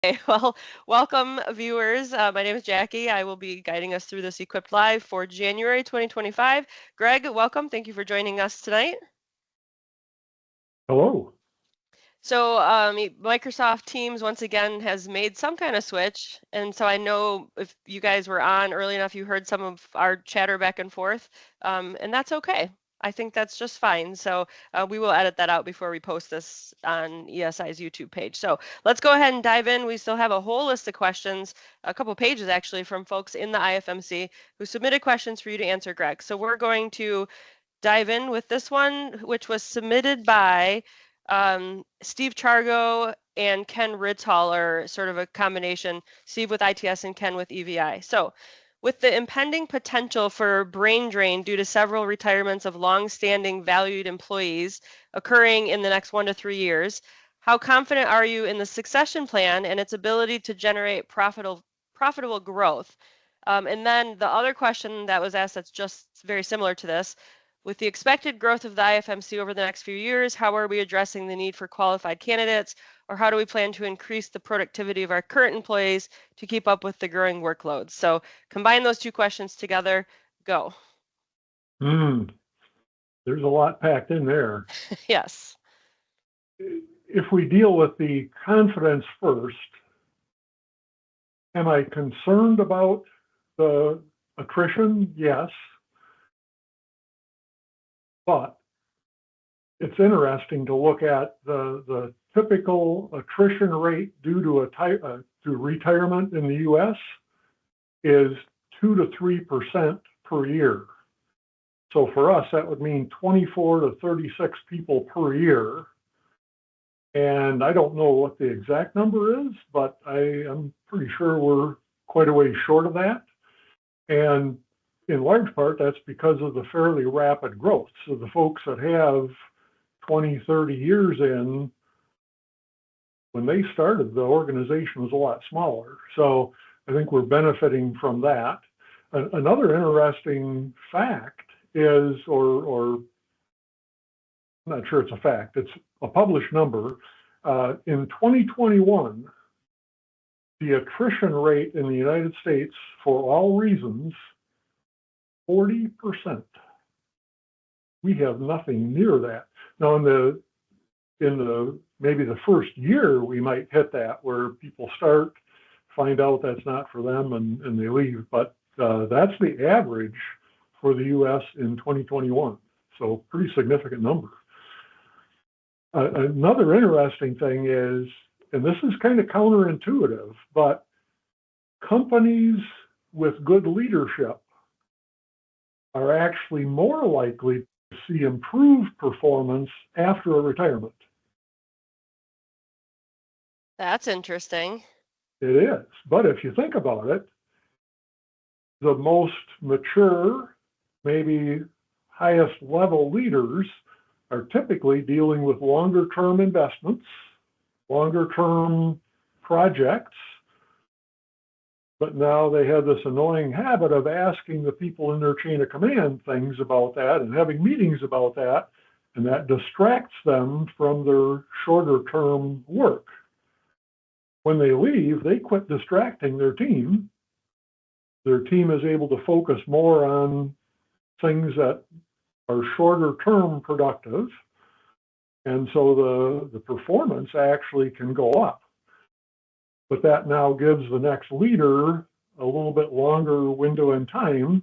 Okay, well, welcome viewers. My name is Jackie. I will be guiding us through this Equipped Live for January 2025. Greg, welcome. Thank you for joining us tonight. Hello. So Microsoft Teams once again has made some kind of switch. And so I know if you guys were on early enough, you heard some of our chatter back and forth, and that's okay. I think that's just fine. So we will edit that out before we post this on ESI's YouTube page. So let's go ahead and dive in. We still have a whole list of questions, a couple pages actually, from folks in the IFMC who submitted questions for you to answer, Greg. So we're going to dive in with this one, which was submitted by Steve Chargo and Ken Ritzaler, sort of a combination, Steve with ITS and Ken with EVI. So with the impending potential for brain drain due to several retirements of long-standing valued employees occurring in the next 1 to 3 years, how confident are you in the succession plan and its ability to generate profitable growth? And then the other question that was asked that's just very similar to this, with the expected growth of the IFMC over the next few years, how are we addressing the need for qualified candidates, or how do we plan to increase the productivity of our current employees to keep up with the growing workloads? So combine those two questions together, go. There's a lot packed in there. Yes. If we deal with the confidence first, am I concerned about the attrition? Yes. But it's interesting to look at the typical attrition rate due to retirement in the U.S. is 2 to 3% per year. So for us, that would mean 24 to 36 people per year. And I don't know what the exact number is, but I am pretty sure we're quite a way short of that. And in large part, that's because of the fairly rapid growth. So the folks that have 20, 30 years in, when they started, the organization was a lot smaller. So I think we're benefiting from that. Another interesting fact is, or I'm not sure it's a fact, it's a published number. In 2021, the attrition rate in the United States for all reasons, 40%. We have nothing near that. Now in the maybe the first year we might hit that, where people start, find out that's not for them and they leave. But that's the average for the US in 2021. So pretty significant number. Another interesting thing is, and this is kind of counterintuitive, but companies with good leadership are actually more likely to see improved performance after a retirement. That's interesting. It is. But if you think about it, the most mature, maybe highest level leaders are typically dealing with longer term investments, longer term projects. But now they have this annoying habit of asking the people in their chain of command things about that and having meetings about that, and that distracts them from their shorter term work. When they leave, they quit distracting their team. Their team is able to focus more on things that are shorter term productive, and so the performance actually can go up. But that now gives the next leader a little bit longer window in time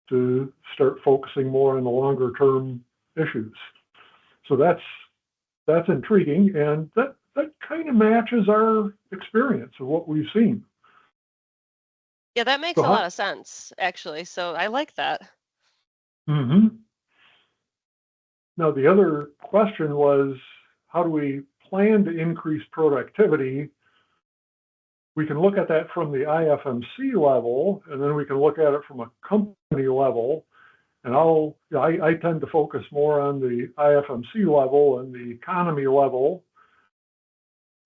to start focusing more on the longer term issues. So that's intriguing, and that kind of matches our experience of what we've seen. Yeah, that makes a lot of sense, actually. So I like that. Mm-hmm. Now, the other question was, how do we plan to increase productivity? We can look at that from the IFMC level, and then we can look at it from a company level. And I tend to focus more on the IFMC level and the economy level.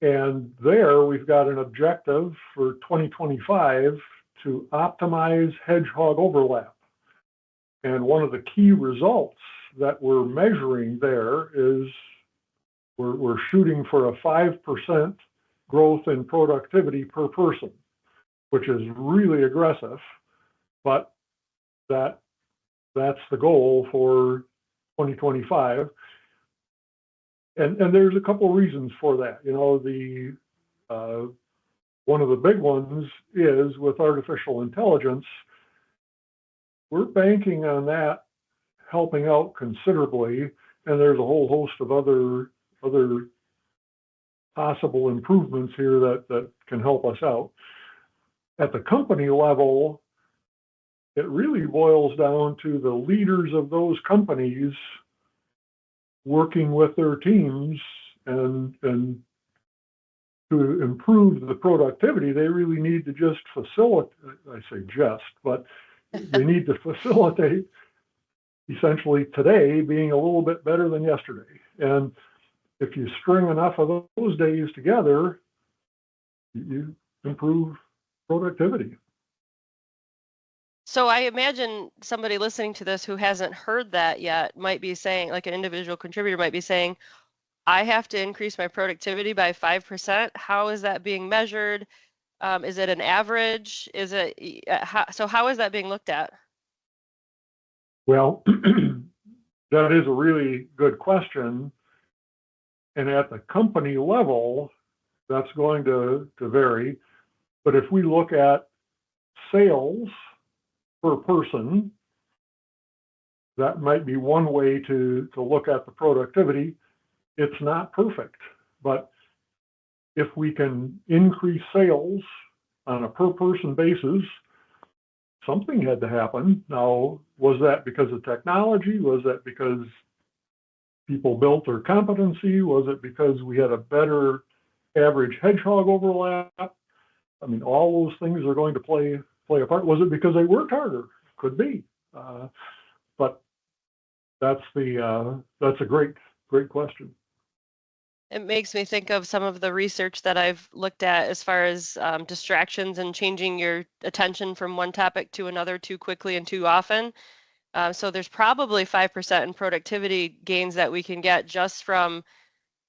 And there we've got an objective for 2025 to optimize hedgehog overlap. And one of the key results that we're measuring there is we're shooting for a 5% growth in productivity per person, which is really aggressive, but that's the goal for 2025. And there's a couple of reasons for that. You know, one of the big ones is with artificial intelligence, we're banking on that helping out considerably, and there's a whole host of other possible improvements here that can help us out. At the company level, it really boils down to the leaders of those companies working with their teams, and to improve the productivity, they really need to just facilitate, I say just, but they need to facilitate essentially today being a little bit better than yesterday. And if you string enough of those days together, you improve productivity. So I imagine somebody listening to this who hasn't heard that yet might be saying, like an individual contributor might be saying, I have to increase my productivity by 5%. How is that being measured? Is it an average? Is it how is that being looked at? Well, that is a really good question. And at the company level, that's going to vary. But if we look at sales per person, that might be one way to look at the productivity. It's not perfect, but if we can increase sales on a per person basis, something had to happen. Now, was that because of technology? Was that because people built their competency? Was it because we had a better average hedgehog overlap? I mean, all those things are going to play a part. Was it because they worked harder? Could be, but that's a great question. It makes me think of some of the research that I've looked at as far as distractions and changing your attention from one topic to another too quickly and too often. So there's probably 5% in productivity gains that we can get just from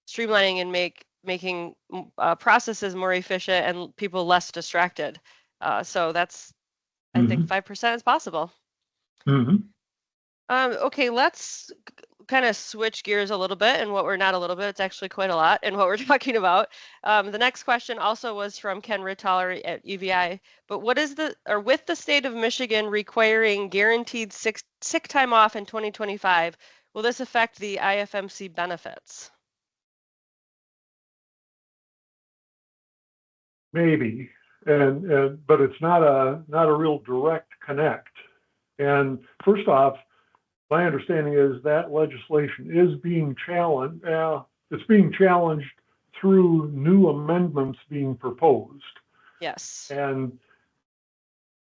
streamlining and making processes more efficient and people less distracted. So that's, I think 5% is possible. Mm-hmm. Okay, let's kind of switch gears a little bit, and what we're not a little bit, it's actually quite a lot, and what we're talking about. The next question also was from Ken Rittaller at UVI, but with the state of Michigan requiring guaranteed sick time off in 2025, will this affect the IFMC benefits? Maybe, but it's not a real direct connect. And first off, my understanding is that legislation is being challenged. It's being challenged through new amendments being proposed. Yes. And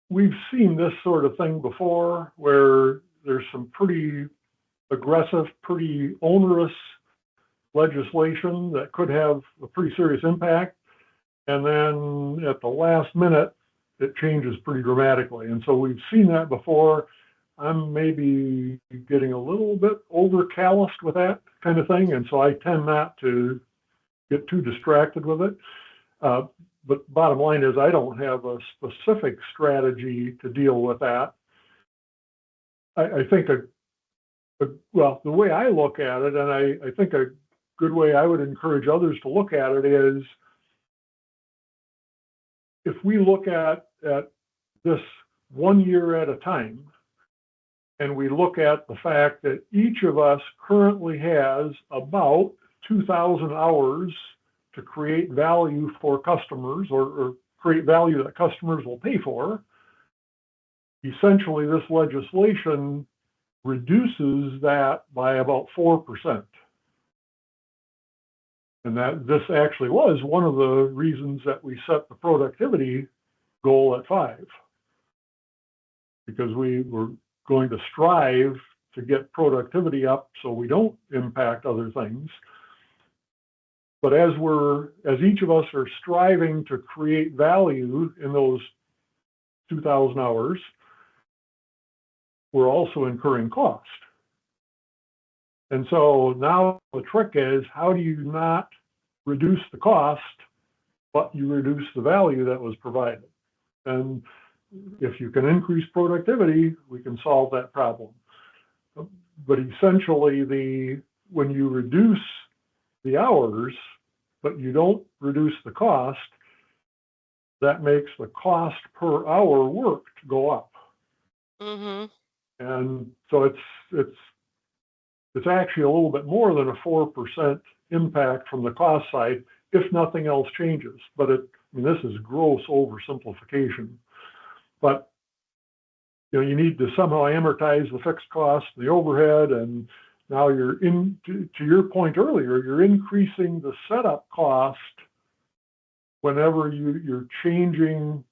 we've seen this sort of thing before, where there's some pretty aggressive, pretty onerous legislation that could have a pretty serious impact. And then at the last minute, it changes pretty dramatically. And so we've seen that before. I'm maybe getting a little bit over calloused with that kind of thing. And so I tend not to get too distracted with it. But bottom line is, I don't have a specific strategy to deal with that. I think well, the way I look at it, and I think a good way I would encourage others to look at it is, if we look at this 1 year at a time, and we look at the fact that each of us currently has about 2,000 hours to create value for customers, or create value that customers will pay for, essentially this legislation reduces that by about 4%. And that this actually was one of the reasons that we set the productivity goal at 5, because we were going to strive to get productivity up so we don't impact other things. But as each of us are striving to create value in those 2,000 hours, we're also incurring cost. And so now the trick is, how do you not reduce the cost but you reduce the value that was provided. And if you can increase productivity, we can solve that problem. But essentially, when you reduce the hours, but you don't reduce the cost, that makes the cost per hour worked go up. Mm-hmm. And so it's actually a little bit more than a 4% impact from the cost side if nothing else changes. But this is gross oversimplification. But you need to somehow amortize the fixed cost, the overhead, and now to your point earlier, you're increasing the setup cost whenever you're changing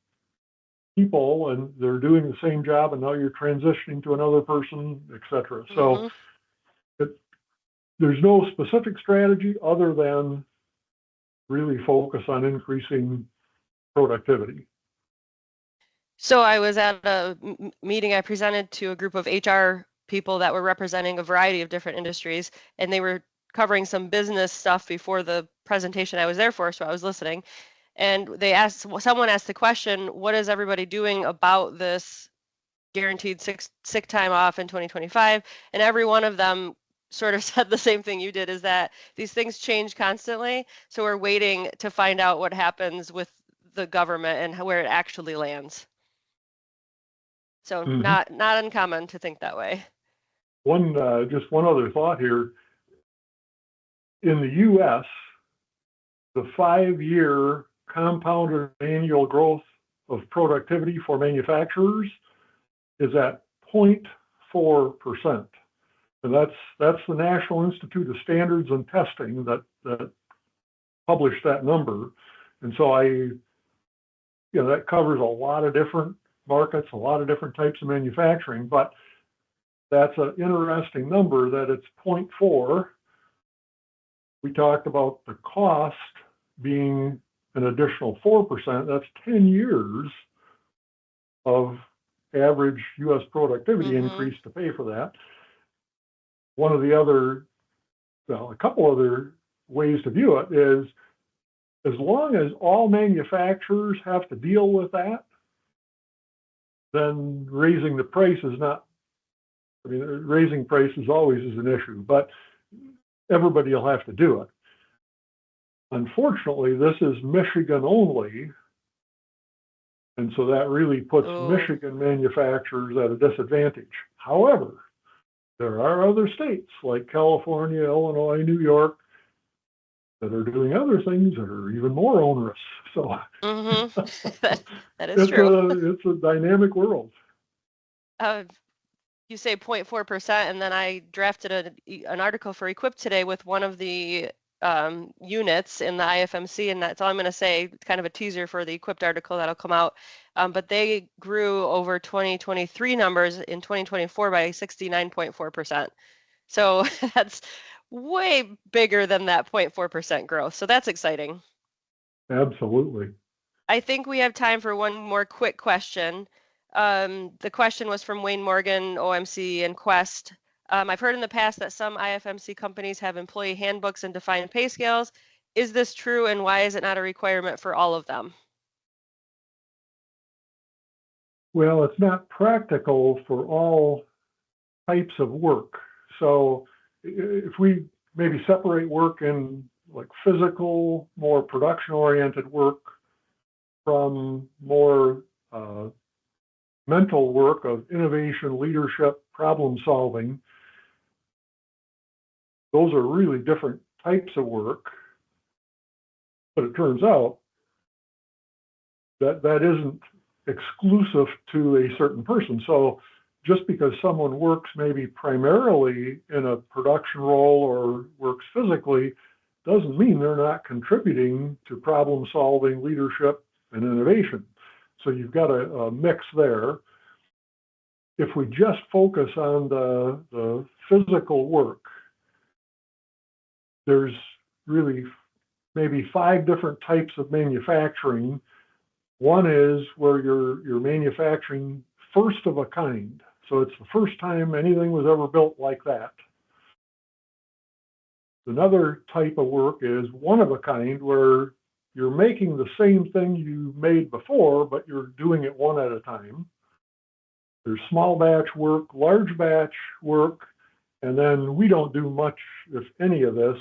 people and they're doing the same job and now you're transitioning to another person, et cetera. So there's no specific strategy other than really focus on increasing productivity. So I was at a meeting. I presented to a group of HR people that were representing a variety of different industries, and they were covering some business stuff before the presentation I was there for, so I was listening. And someone asked the question, what is everybody doing about this guaranteed sick time off in 2025? And every one of them sort of said the same thing you did, is that these things change constantly. So we're waiting to find out what happens with the government and where it actually lands. So not uncommon to think that way. Just one other thought here. In the U.S., the 5-year compounded annual growth of productivity for manufacturers is at 0.4%. And that's the National Institute of Standards and Testing that published that number. And so that covers a lot of different markets, a lot of different types of manufacturing, but that's an interesting number that it's 0.4. We talked about the cost being an additional 4%. That's 10 years of average U.S. productivity increase to pay for that. A couple other ways to view it is, as long as all manufacturers have to deal with that, then raising the price is not, raising prices always is an issue, but everybody will have to do it. Unfortunately, this is Michigan only, and so that really puts Michigan manufacturers at a disadvantage. However, there are other states like California, Illinois, New York that are doing other things that are even more onerous. So that is true. It's a dynamic world. You say 0.4%, and then I drafted an article for Equip today with one of the units in the IFMC, and that's all I'm going to say. Kind of a teaser for the Equipped article that'll come out. But they grew over 2023 numbers in 2024 by 69.4%. So that's way bigger than that 0.4% growth. So that's exciting. Absolutely. I think we have time for one more quick question. The question was from Wayne Morgan, OMC, and Quest. I've heard in the past that some IFMC companies have employee handbooks and defined pay scales. Is this true, and why is it not a requirement for all of them? Well, it's not practical for all types of work. So if we maybe separate work in like physical, more production-oriented work from more mental work of innovation, leadership, problem solving, those are really different types of work. But it turns out that that isn't exclusive to a certain person. So just because someone works maybe primarily in a production role or works physically doesn't mean they're not contributing to problem solving, leadership, and innovation. So you've got a mix there. If we just focus on the physical work, there's really maybe 5 different types of manufacturing. One is where you're manufacturing first of a kind. So it's the first time anything was ever built like that. Another type of work is one of a kind, where you're making the same thing you made before, but you're doing it one at a time. There's small batch work, large batch work, and then we don't do much, if any of this,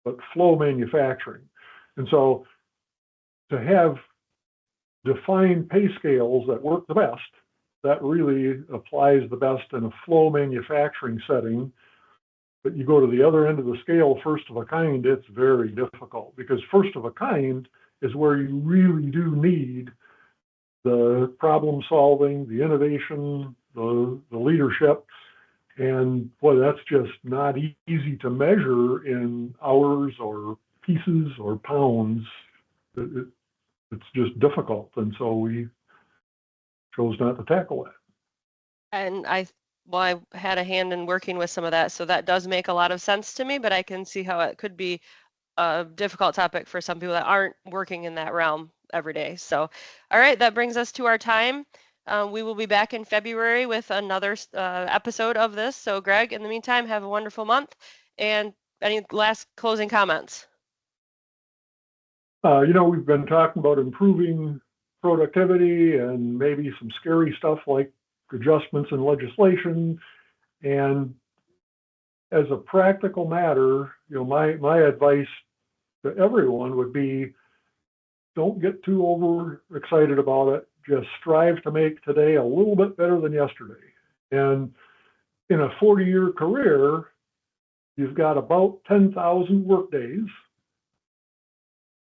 but flow manufacturing. And so to have defined pay scales that work the best, that really applies the best in a flow manufacturing setting. But you go to the other end of the scale, first of a kind, it's very difficult, because first of a kind is where you really do need the problem solving, the innovation, the leadership. And boy, that's just not easy to measure in hours or pieces or pounds. It's just difficult. And so we chose not to tackle that. And I had a hand in working with some of that, so that does make a lot of sense to me, but I can see how it could be a difficult topic for some people that aren't working in that realm every day. So, all right, that brings us to our time. We will be back in February with another episode of this. So, Greg, in the meantime, have a wonderful month. And any last closing comments? We've been talking about improving productivity and maybe some scary stuff like adjustments in legislation. And as a practical matter, my advice to everyone would be, don't get too overexcited about it. Just strive to make today a little bit better than yesterday. And in a 40-year career, you've got about 10,000 work days.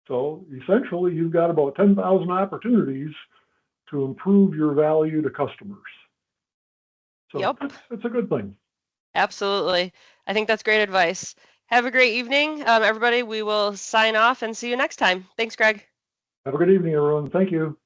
So essentially, you've got about 10,000 opportunities to improve your value to customers. So Yep. it's a good thing. Absolutely. I think that's great advice. Have a great evening, everybody. We will sign off and see you next time. Thanks, Greg. Have a good evening, everyone. Thank you.